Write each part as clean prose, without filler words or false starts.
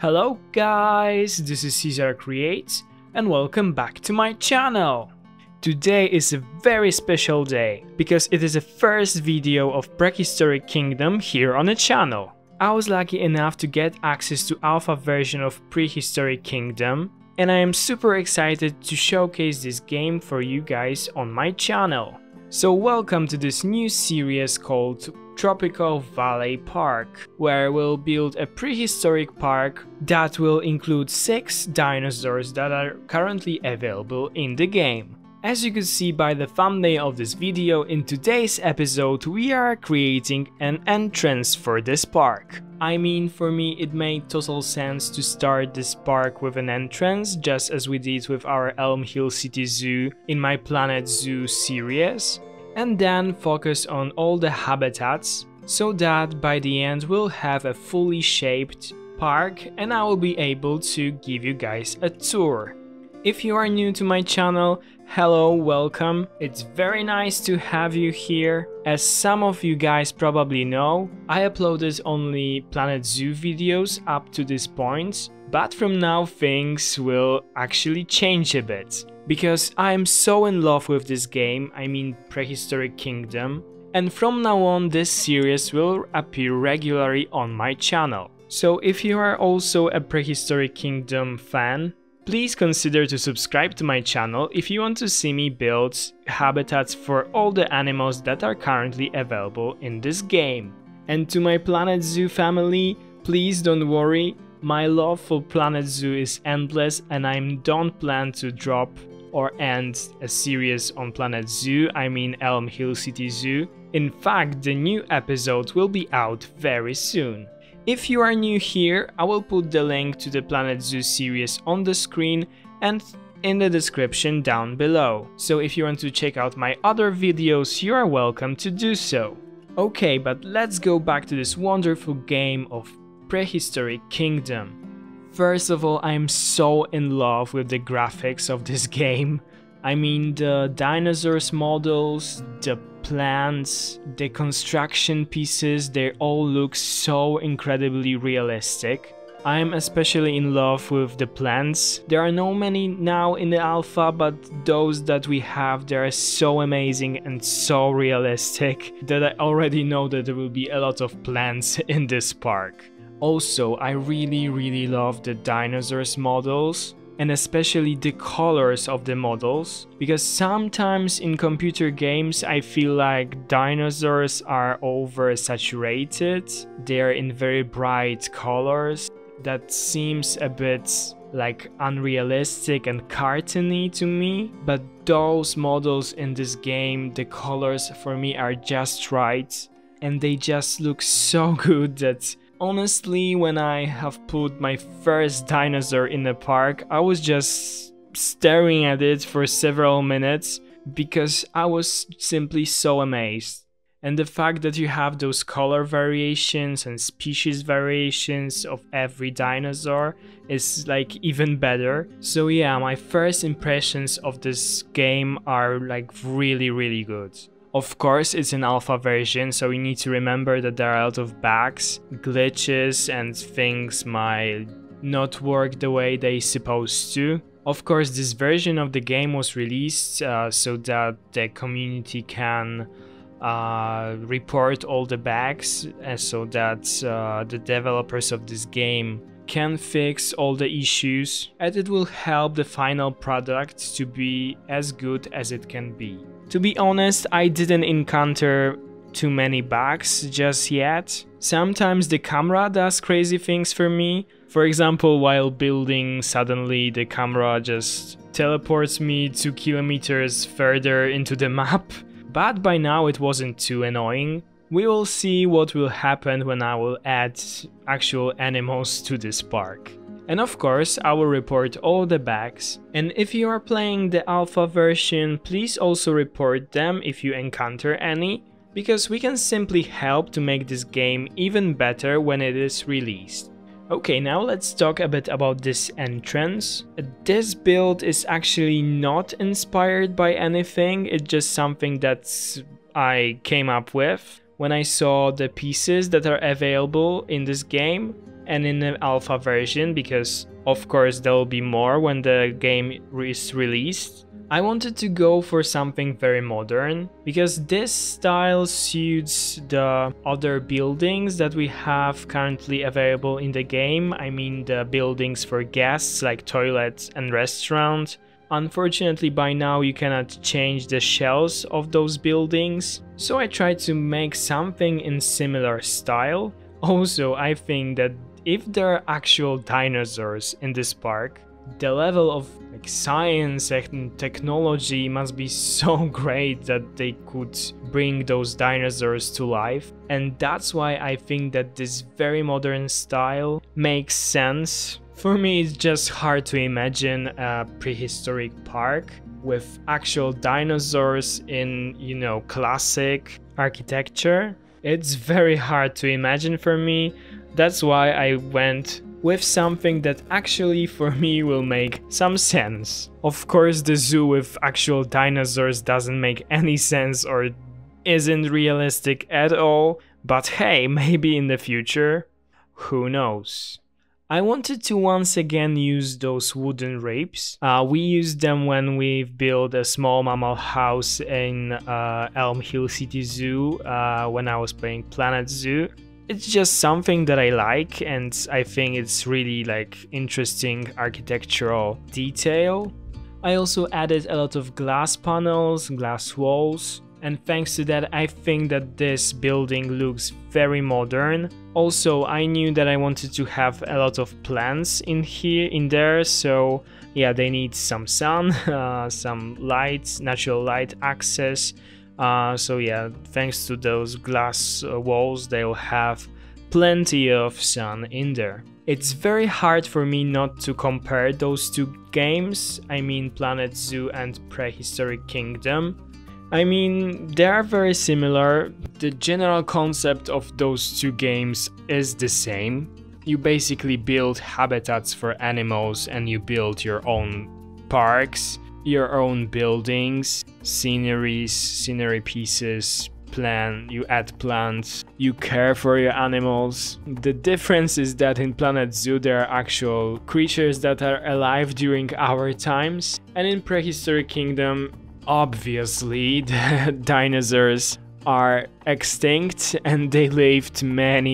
Hello guys, this is Caesar Creates and welcome back to my channel. Today is a very special day because it is the first video of Prehistoric Kingdom here on the channel. I was lucky enough to get access to alpha version of Prehistoric Kingdom and I am super excited to showcase this game for you guys on my channel. So welcome to this new series called Tropical Valley Park, where we'll build a prehistoric park that will include 6 dinosaurs that are currently available in the game. As you can see by the thumbnail of this video, in today's episode we are creating an entrance for this park. I mean, for me it made total sense to start this park with an entrance, just as we did with our Elm Hill City Zoo in my Planet Zoo series, and then focus on all the habitats so that by the end we'll have a fully shaped park and I will be able to give you guys a tour. If you are new to my channel, hello, welcome. It's very nice to have you here. As some of you guys probably know, I uploaded only Planet Zoo videos up to this point, but from now things will actually change a bit. Because I am so in love with this game, I mean Prehistoric Kingdom, and from now on this series will appear regularly on my channel. So if you are also a Prehistoric Kingdom fan, please consider to subscribe to my channel if you want to see me build habitats for all the animals that are currently available in this game. And to my Planet Zoo family, please don't worry, my love for Planet Zoo is endless and I don't plan to drop or end a series on Planet Zoo, I mean Elm Hill City Zoo. In fact, the new episode will be out very soon. If you are new here, I will put the link to the Planet Zoo series on the screen and in the description down below. So if you want to check out my other videos, you are welcome to do so. Okay, but let's go back to this wonderful game of Prehistoric Kingdom. First of all, I'm so in love with the graphics of this game. I mean, the dinosaurs models, the plants, the construction pieces, they all look so incredibly realistic. I'm especially in love with the plants. There are no many now in the alpha, but those that we have, they are so amazing and so realistic that I already know that there will be a lot of plants in this park. Also, I really love the dinosaurs models and especially the colors of the models, because sometimes in computer games I feel like dinosaurs are oversaturated. They're in very bright colors that seems a bit like unrealistic and cartoony to me, but those models in this game, the colors for me are just right and they just look so good that honestly, when I have put my first dinosaur in the park, I was just staring at it for several minutes because I was simply so amazed. And the fact that you have those color variations and species variations of every dinosaur is like even better. So yeah, my first impressions of this game are like really good. Of course, it's an alpha version, so we need to remember that there are a lot of bugs, glitches, and things might not work the way they're supposed to. Of course, this version of the game was released so that the community can report all the bugs, so that the developers of this game can fix all the issues, and it will help the final product to be as good as it can be. To be honest, I didn't encounter too many bugs just yet. Sometimes the camera does crazy things for me. For example, while building, suddenly the camera just teleports me 2 kilometers further into the map. But by now it wasn't too annoying. We will see what will happen when I will add actual animals to this park. And of course, I will report all the bugs. And if you are playing the alpha version, please also report them if you encounter any, because we can simply help to make this game even better when it is released. Okay, now let's talk a bit about this entrance. This build is actually not inspired by anything, it's just something that I came up with. when I saw the pieces that are available in this game and in the alpha version, because of course there will be more when the game is released. I wanted to go for something very modern, because this style suits the other buildings that we have currently available in the game. I mean the buildings for guests like toilets and restaurant. Unfortunately, by now you cannot change the shells of those buildings, so I tried to make something in similar style. Also, I think that if there are actual dinosaurs in this park, the level of science and technology must be so great that they could bring those dinosaurs to life. And that's why I think that this very modern style makes sense. For me, it's just hard to imagine a prehistoric park with actual dinosaurs in, you know, classic architecture. It's very hard to imagine for me. That's why I went with something that actually for me will make some sense. Of course, the zoo with actual dinosaurs doesn't make any sense or isn't realistic at all, but hey, maybe in the future, who knows. I wanted to once again use those wooden ribs. We used them when we've built a small mammal house in Elm Hill City Zoo when I was playing Planet Zoo. It's just something that I like, and I think it's really like interesting architectural detail. I also added a lot of glass panels, glass walls, and thanks to that I think that this building looks very modern. Also, I knew that I wanted to have a lot of plants in there, so yeah, they need some sun, some light, natural light access. So yeah, thanks to those glass walls, they'll have plenty of sun in there. It's very hard for me not to compare those two games, I mean Planet Zoo and Prehistoric Kingdom. I mean, they are very similar. The general concept of those two games is the same. You basically build habitats for animals and you build your own parks, your own buildings, scenery pieces, you add plants, you care for your animals. The difference is that in Planet Zoo there are actual creatures that are alive during our times, and in Prehistoric Kingdom, obviously the dinosaurs are extinct and they lived many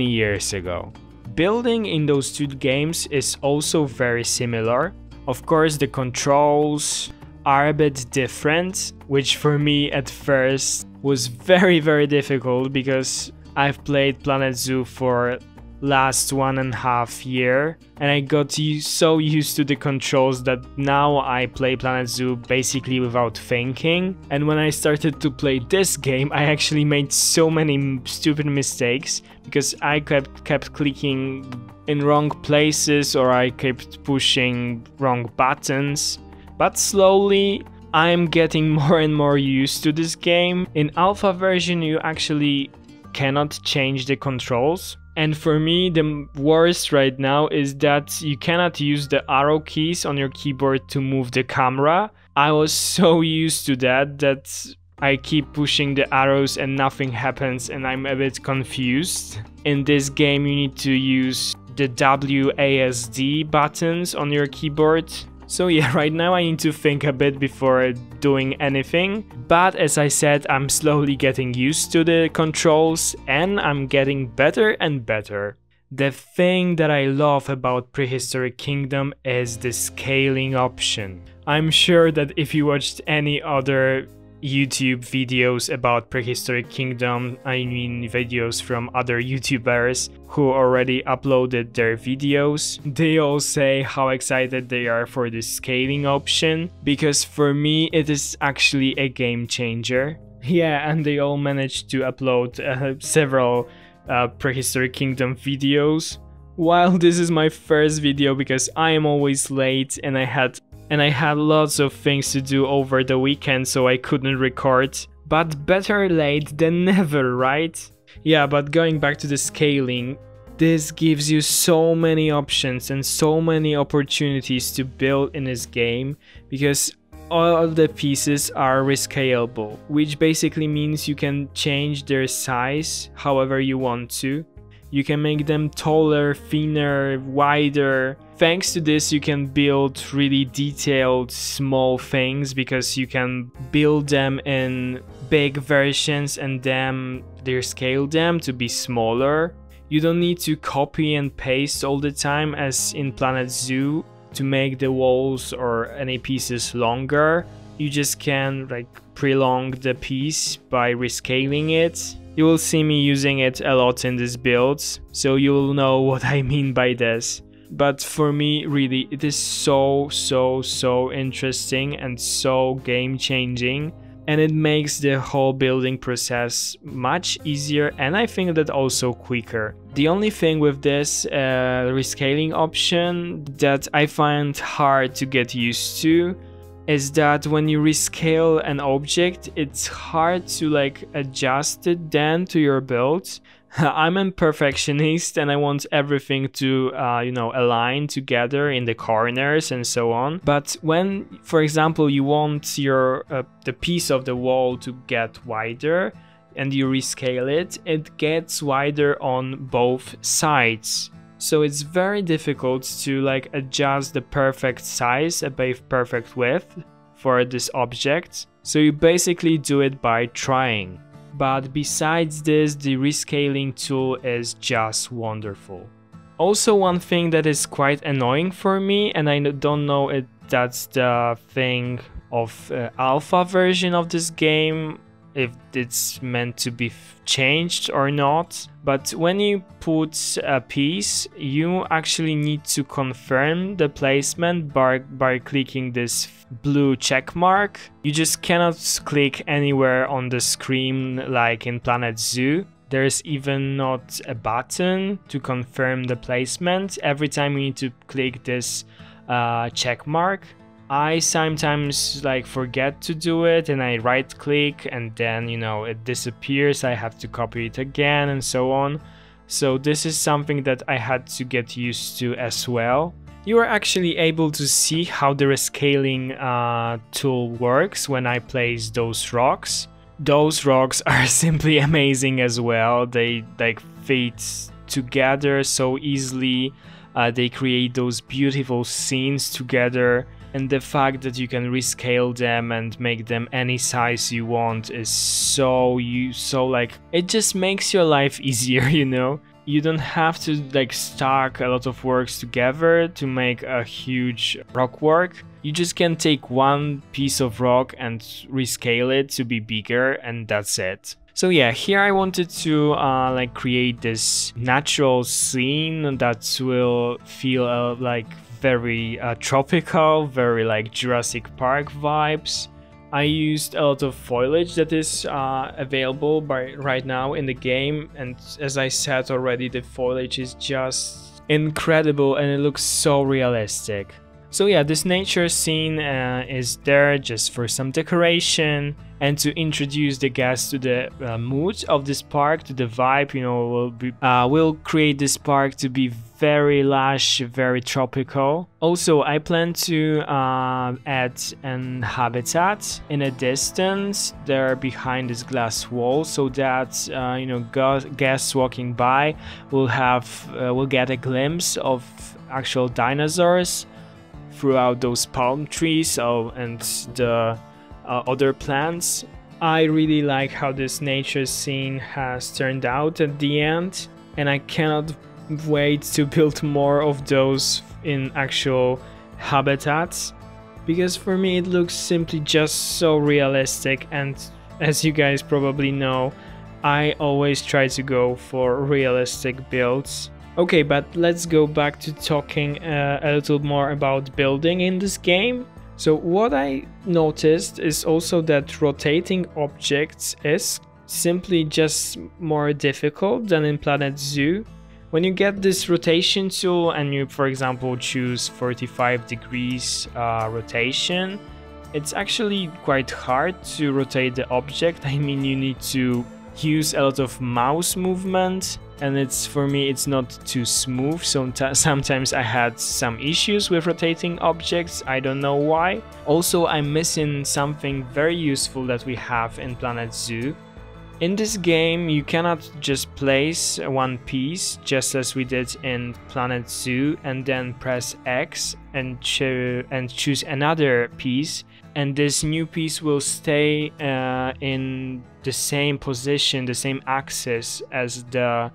years ago. Building in those two games is also very similar. Of course, the controls are a bit different, which for me at first was very difficult because I've played Planet Zoo for last 1.5 years and I got so used to the controls that now I play Planet Zoo basically without thinking. And when I started to play this game, I actually made so many stupid mistakes because I kept clicking in wrong places or I kept pushing wrong buttons. But slowly I'm getting more and more used to this game. In alpha version you actually cannot change the controls. And for me, the worst right now is that you cannot use the arrow keys on your keyboard to move the camera. I was so used to that I keep pushing the arrows and nothing happens and I'm a bit confused. In this game you need to use the WASD buttons on your keyboard. So yeah, right now I need to think a bit before doing anything, but as I said, I'm slowly getting used to the controls and I'm getting better and better. The thing that I love about Prehistoric Kingdom is the scaling option. I'm sure that if you watched any other YouTube videos about Prehistoric Kingdom, I mean videos from other YouTubers who already uploaded their videos, they all say how excited they are for the scaling option, because for me it is actually a game changer. Yeah, and they all managed to upload several Prehistoric Kingdom videos. While this is my first video because I am always late and I had lots of things to do over the weekend, so I couldn't record. But better late than never, right? Yeah, but going back to the scaling, this gives you so many options and so many opportunities to build in this game, because all of the pieces are rescalable, which basically means you can change their size however you want to. You can make them taller, thinner, wider. Thanks to this, you can build really detailed small things because you can build them in big versions and then scale them to be smaller. You don't need to copy and paste all the time as in Planet Zoo to make the walls or any pieces longer. You just can like prolong the piece by rescaling it. You will see me using it a lot in this build, so you'll know what I mean by this. But for me, really, it is so interesting and so game changing, and it makes the whole building process much easier and I think that also quicker. The only thing with this rescaling option that I find hard to get used to is that when you rescale an object, it's hard to like adjust it then to your build. I'm a perfectionist and I want everything to align together in the corners and so on. But when, for example, you want your the piece of the wall to get wider and you rescale it, it gets wider on both sides. So it's very difficult to like adjust the perfect size, above perfect width for this object. So you basically do it by trying. But besides this, the rescaling tool is just wonderful. Also, one thing that is quite annoying for me, and I don't know if that's the thing of alpha version of this game, if it's meant to be changed or not, but when you put a piece, you actually need to confirm the placement by clicking this blue check mark. You just cannot click anywhere on the screen like in Planet Zoo. There's even not a button to confirm the placement. Every time you need to click this check mark. I sometimes like forget to do it and I right click and then it disappears. I have to copy it again and so on. So this is something that I had to get used to as well. You are actually able to see how the rescaling tool works when I place those rocks. Those rocks are simply amazing as well. They like fit together so easily. They create those beautiful scenes together. And the fact that you can rescale them and make them any size you want is so like, it just makes your life easier, You don't have to like stack a lot of works together to make a huge rock work. You just can take one piece of rock and rescale it to be bigger and that's it. So yeah, here I wanted to like create this natural scene that will feel like very tropical, very like Jurassic Park vibes. I used a lot of foliage that is available right now in the game, and as I said already, the foliage is just incredible and it looks so realistic. So yeah, this nature scene is there just for some decoration and to introduce the guests to the mood of this park, to the vibe. We'll create this park to be very lush, very tropical. Also, I plan to add an habitat in a distance there behind this glass wall, so that guests walking by will get a glimpse of actual dinosaurs throughout those palm trees and the other plants. I really like how this nature scene has turned out at the end, and I cannot wait to build more of those in actual habitats, because for me it looks simply just so realistic, and as you guys probably know, I always try to go for realistic builds. Okay, but let's go back to talking a little more about building in this game. So what I noticed is also that rotating objects is simply just more difficult than in Planet Zoo. When you get this rotation tool and you, for example, choose 45 degrees rotation, it's actually quite hard to rotate the object. I mean, you need to use a lot of mouse movement, and for me it's not too smooth, so sometimes I had some issues with rotating objects, I don't know why. Also, I'm missing something very useful that we have in Planet Zoo. In this game, you cannot just place one piece, just as we did in Planet Zoo, and then press X and choose another piece, and this new piece will stay in the same position, the same axis as the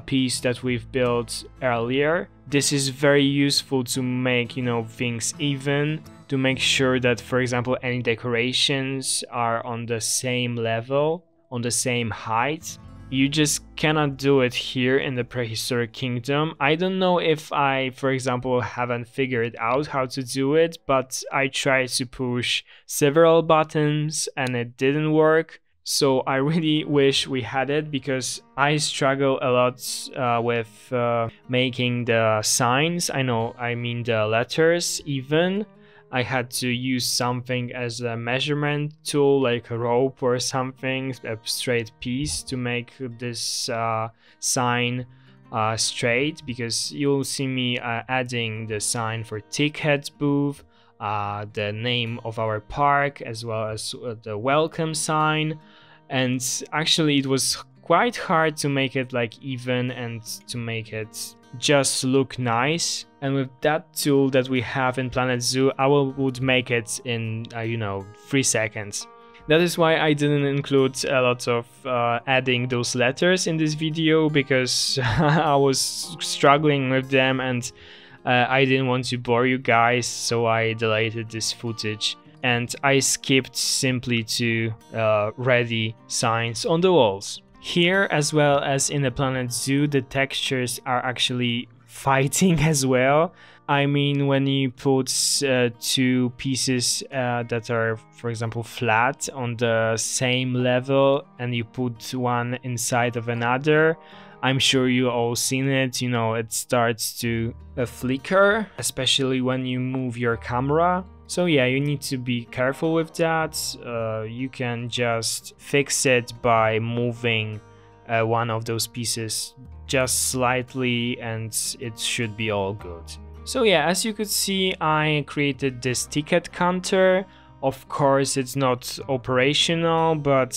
piece that we've built earlier. This is very useful to make, things even, to make sure that, for example, any decorations are on the same level, on the same height. You just cannot do it here in the Prehistoric Kingdom. I don't know if I, for example, haven't figured out how to do it, but I tried to push several buttons and it didn't work. So I really wish we had it, because I struggle a lot with making the signs. I mean the letters even. I had to use something as a measurement tool, like a rope or something, a straight piece, to make this sign straight, because you'll see me adding the sign for Ticket Booth, the name of our park, as well as the welcome sign. And actually it was quite hard to make it like even and to make it just look nice. And with that tool that we have in Planet Zoo, I would make it in 3 seconds. That is why I didn't include a lot of adding those letters in this video, because I was struggling with them and I didn't want to bore you guys, so I deleted this footage and I skipped simply to ready signs on the walls. Here, as well as in the Planet Zoo, the textures are actually fighting as well. I mean, when you put two pieces that are, for example, flat on the same level, and you put one inside of another, I'm sure you all seen it, it starts to flicker, especially when you move your camera. So yeah, you need to be careful with that. You can just fix it by moving one of those pieces just slightly and it should be all good. So yeah, as you could see, I created this ticket counter. Of course, it's not operational, but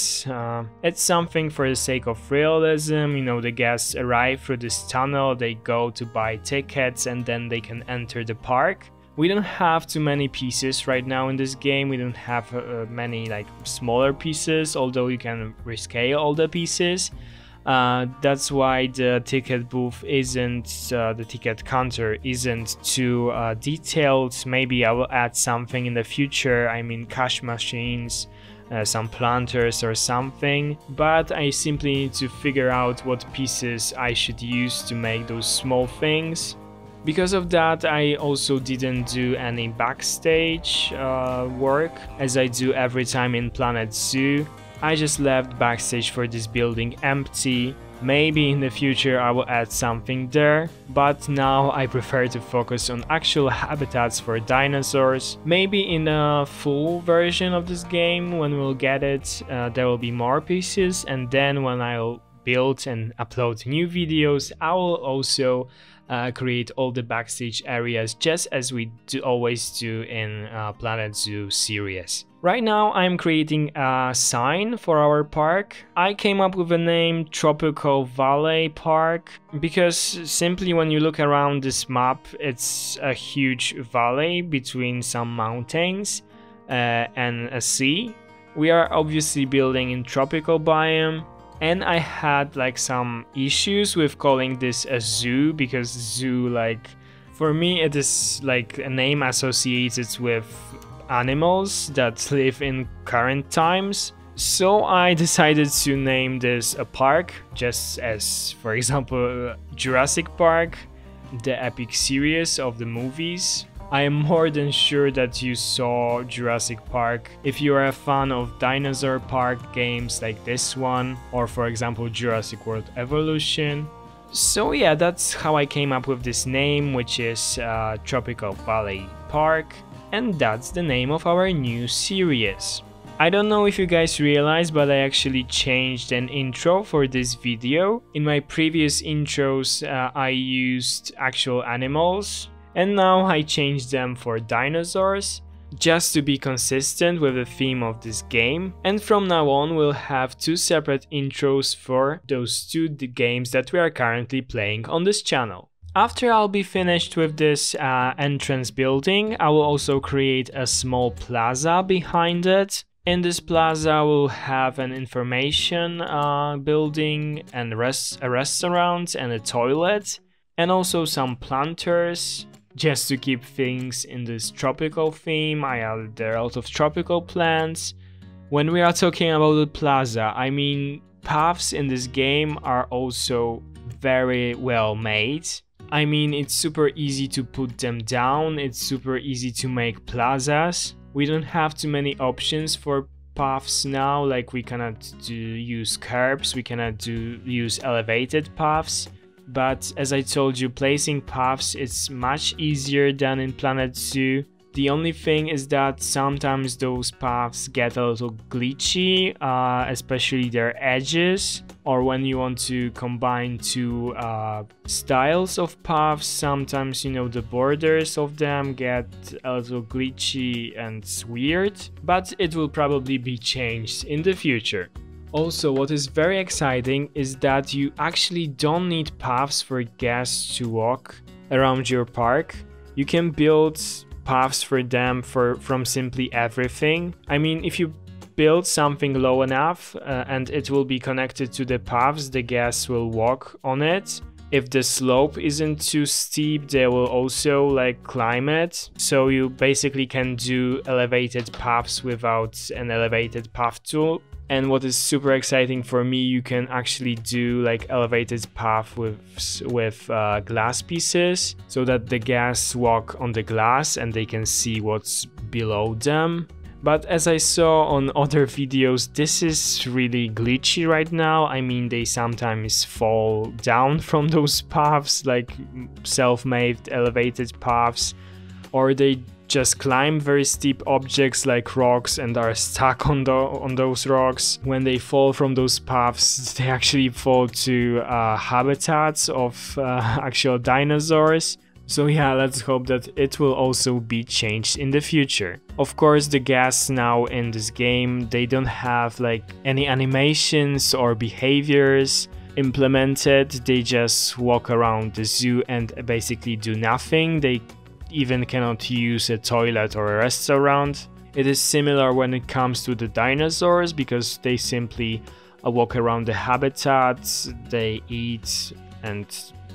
it's something for the sake of realism. The guests arrive through this tunnel, they go to buy tickets, and then they can enter the park. We don't have too many pieces right now in this game. We don't have many smaller pieces, although you can rescale all the pieces. That's why the ticket booth isn't, the ticket counter isn't too detailed. Maybe I will add something in the future, I mean cash machines, some planters or something, but I simply need to figure out what pieces I should use to make those small things. Because of that, I also didn't do any backstage work, as I do every time in Planet Zoo. I just left backstage for this building empty. Maybe in the future I will add something there, but now I prefer to focus on actual habitats for dinosaurs. Maybe in a full version of this game, when we'll get it, there will be more pieces, and then when I'll build and upload new videos, I will also create all the backstage areas, just as we always do in Planet Zoo series. Right now I'm creating a sign for our park. I came up with a name Tropical Valley Park because simply when you look around this map, it's a huge valley between some mountains and a sea. We are obviously building in tropical biome. And I had some issues with calling this a zoo, because zoo, for me it is a name associated with animals that live in current times. So I decided to name this a park, just as, for example, Jurassic Park, the epic series of the movies. I am more than sure that you saw Jurassic Park if you are a fan of dinosaur park games like this one, or for example Jurassic World Evolution. So yeah, that's how I came up with this name, which is Tropical Valley Park, and that's the name of our new series. I don't know if you guys realize, but I actually changed an intro for this video. In my previous intros, I used actual animals, and now I changed them for dinosaurs, just to be consistent with the theme of this game. And from now on, we'll have two separate intros for those two games that we are currently playing on this channel. After I'll be finished with this entrance building, I will also create a small plaza behind it. In this plaza we'll have an information building and a restaurant and a toilet, and also some planters, just to keep things in this tropical theme. There are a lot of tropical plants. When we are talking about the plaza, I mean paths in this game are also very well made. I mean, it's super easy to put them down, it's super easy to make plazas. We don't have too many options for paths now, like we cannot use curbs, we cannot use elevated paths. But as I told you, placing paths is much easier than in Planet Zoo. The only thing is that sometimes those paths get a little glitchy, especially their edges, or when you want to combine two styles of paths, sometimes, you know, the borders of them get a little glitchy and weird, but it will probably be changed in the future. Also, what is very exciting is that you actually don't need paths for guests to walk around your park. You can build paths for them from simply everything. I mean, if you build something low enough and it will be connected to the paths, the guests will walk on it. If the slope isn't too steep, they will also like climb it. So you basically can do elevated paths without an elevated path tool. And what is super exciting for me, you can actually do like elevated path with glass pieces, so that the guests walk on the glass and they can see what's below them. But as I saw on other videos, this is really glitchy right now. I mean, they sometimes fall down from those paths, like self-made elevated paths, or they just climb very steep objects like rocks and are stuck on those rocks. When they fall from those paths, they actually fall to habitats of actual dinosaurs. So yeah, let's hope that it will also be changed in the future. Of course, the guests now in this game, they don't have like any animations or behaviors implemented. They just walk around the zoo and basically do nothing. They even cannot use a toilet or a restaurant. It is similar when it comes to the dinosaurs, because they simply walk around the habitats, they eat, and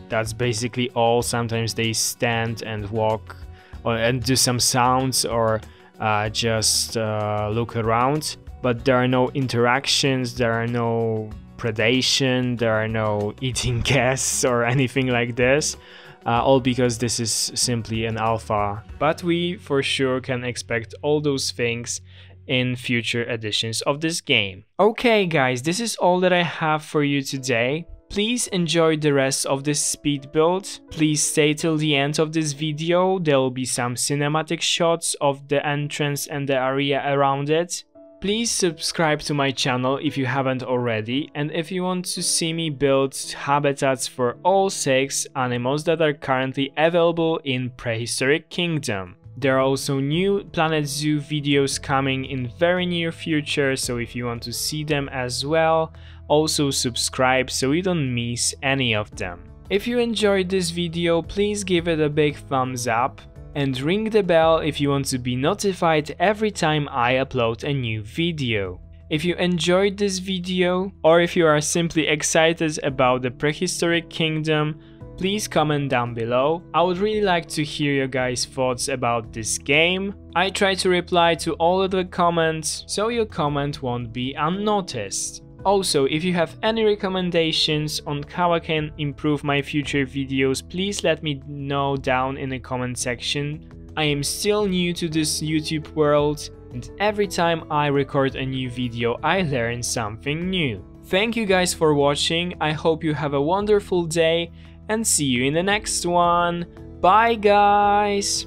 that's basically all. Sometimes they stand and walk and do some sounds, or just look around, but there are no interactions, there are no predation, there are no eating guests or anything like this. All because this is simply an alpha, but we for sure can expect all those things in future editions of this game. Okay guys, this is all that I have for you today. Please enjoy the rest of this speed build. Please stay till the end of this video, there will be some cinematic shots of the entrance and the area around it. Please subscribe to my channel if you haven't already, and if you want to see me build habitats for all 6 animals that are currently available in Prehistoric Kingdom. There are also new Planet Zoo videos coming in very near future, so if you want to see them as well, also subscribe so you don't miss any of them. If you enjoyed this video, please give it a big thumbs up. And ring the bell if you want to be notified every time I upload a new video. If you enjoyed this video, or if you are simply excited about the Prehistoric Kingdom, please comment down below. I would really like to hear your guys' thoughts about this game. I try to reply to all of the comments, so your comment won't be unnoticed. Also, if you have any recommendations on how I can improve my future videos, please let me know down in the comment section. I am still new to this YouTube world, and every time I record a new video, I learn something new. Thank you guys for watching, I hope you have a wonderful day, and see you in the next one. Bye guys!